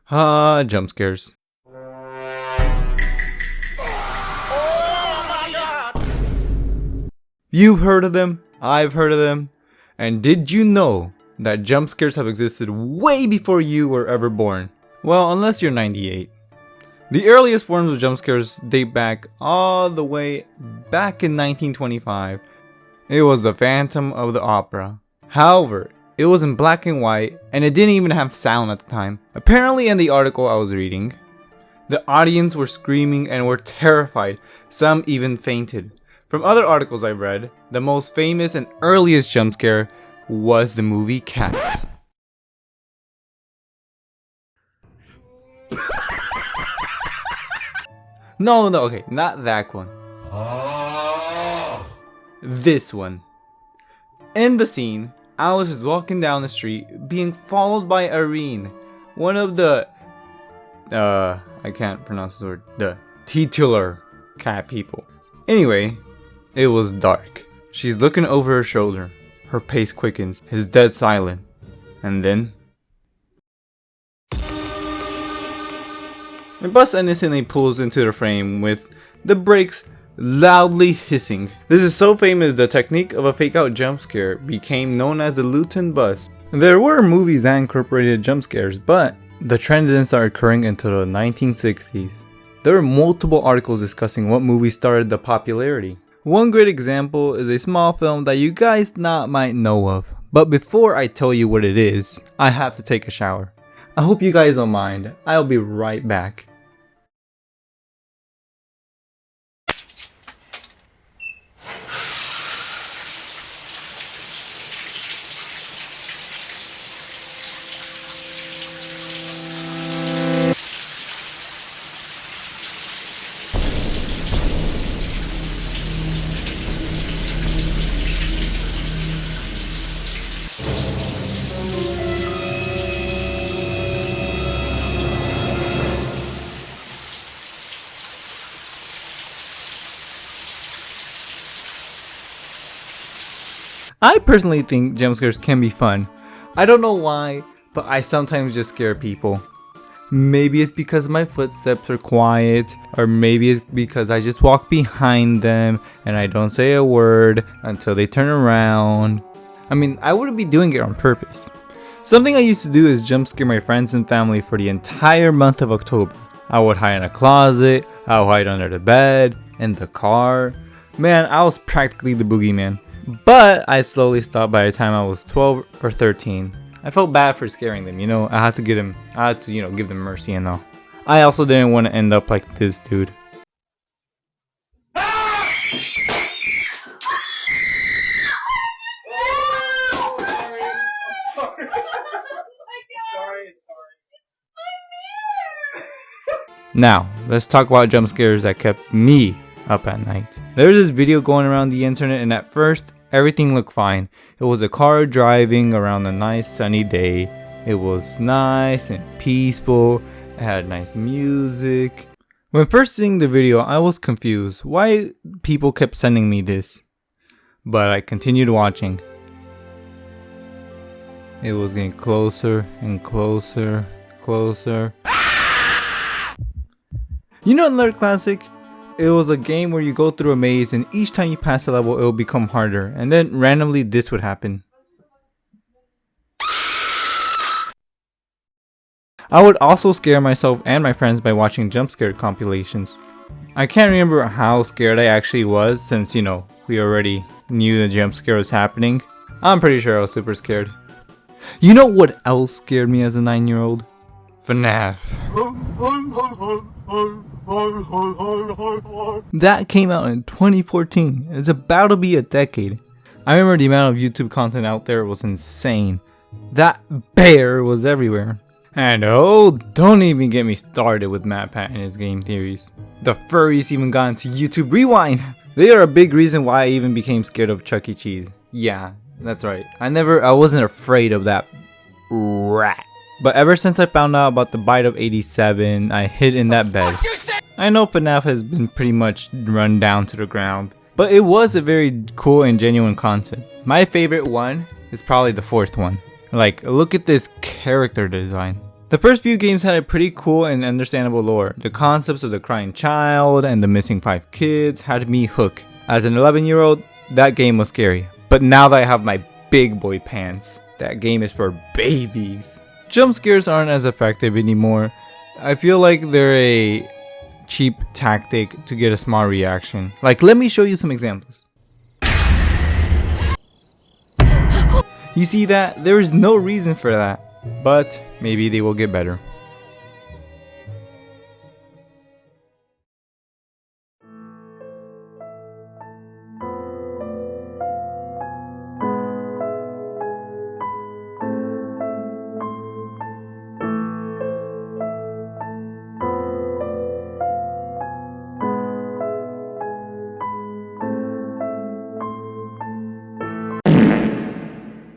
Jump scares. You've heard of them, I've heard of them, and did you know that jump scares have existed way before you were ever born? Well, unless you're 98. The earliest forms of jump scares date back all the way back in 1925. It was the Phantom of the Opera. However, it was in black and white, and it didn't even have sound at the time. Apparently in the article I was reading, the audience were screaming and were terrified. Some even fainted. From other articles I've read, the most famous and earliest jump scare was the movie Cats. No, okay, not that one. This one. In the scene, Alice is walking down the street, being followed by Irene, one of the, I can't pronounce the word, the titular cat people. Anyway, it was dark. She's looking over her shoulder. Her pace quickens. It's dead silent. And then the bus innocently pulls into the frame with the brakes loudly hissing. This is so famous the technique of a fake out jump scare became known as the Luton bus. There were movies that incorporated jump scares, but the trend didn't start occurring until the 1960s. There were multiple articles discussing what movies started the popularity. One great example is a small film that you guys might know of. But before I tell you what it is, I have to take a shower. I hope you guys don't mind. I'll be right back. I personally think jump scares can be fun. I don't know why, but I sometimes just scare people. Maybe it's because my footsteps are quiet, or maybe it's because I just walk behind them and I don't say a word until they turn around. I mean, I wouldn't be doing it on purpose. Something I used to do is jump scare my friends and family for the entire month of October. I would hide in a closet, I would hide under the bed, in the car. Man, I was practically the boogeyman. But I slowly stopped by the time I was 12 or 13. I felt bad for scaring them, I had to give them mercy and all. I also didn't want to end up like this dude. Now, let's talk about jump scares that kept me up at night. There's this video going around the internet, and at first everything looked fine. It was a car driving around a nice sunny day. It was nice and peaceful. It had nice music. When first seeing the video, I was confused why people kept sending me this, but I continued watching. It was getting closer and closer. You know another classic? It was a game where you go through a maze, and each time you pass a level it will become harder, and then randomly this would happen. I would also scare myself and my friends by watching jump scare compilations. I can't remember how scared I actually was since, we already knew the jump scare was happening. I'm pretty sure I was super scared. You know what else scared me as a 9-year-old? FNAF. That came out in 2014. It's about to be a decade. I remember the amount of YouTube content out there was insane. That bear was everywhere. And oh, don't even get me started with MatPat and his game theories. The furries even got into YouTube Rewind. They are a big reason why I even became scared of Chuck E. Cheese. Yeah, that's right. I wasn't afraid of that rat. But ever since I found out about the bite of 87, I hid in that bed. I know FNAF has been pretty much run down to the ground, but it was a very cool and genuine concept. My favorite one is probably the fourth one. Like, look at this character design. The first few games had a pretty cool and understandable lore. The concepts of the crying child and the missing 5 kids had me hooked. As an 11-year-old, that game was scary. But now that I have my big boy pants, that game is for babies. Jump scares aren't as effective anymore. I feel like they're a cheap tactic to get a small reaction. Like, let me show you some examples. You see that? There is no reason for that. But maybe they will get better.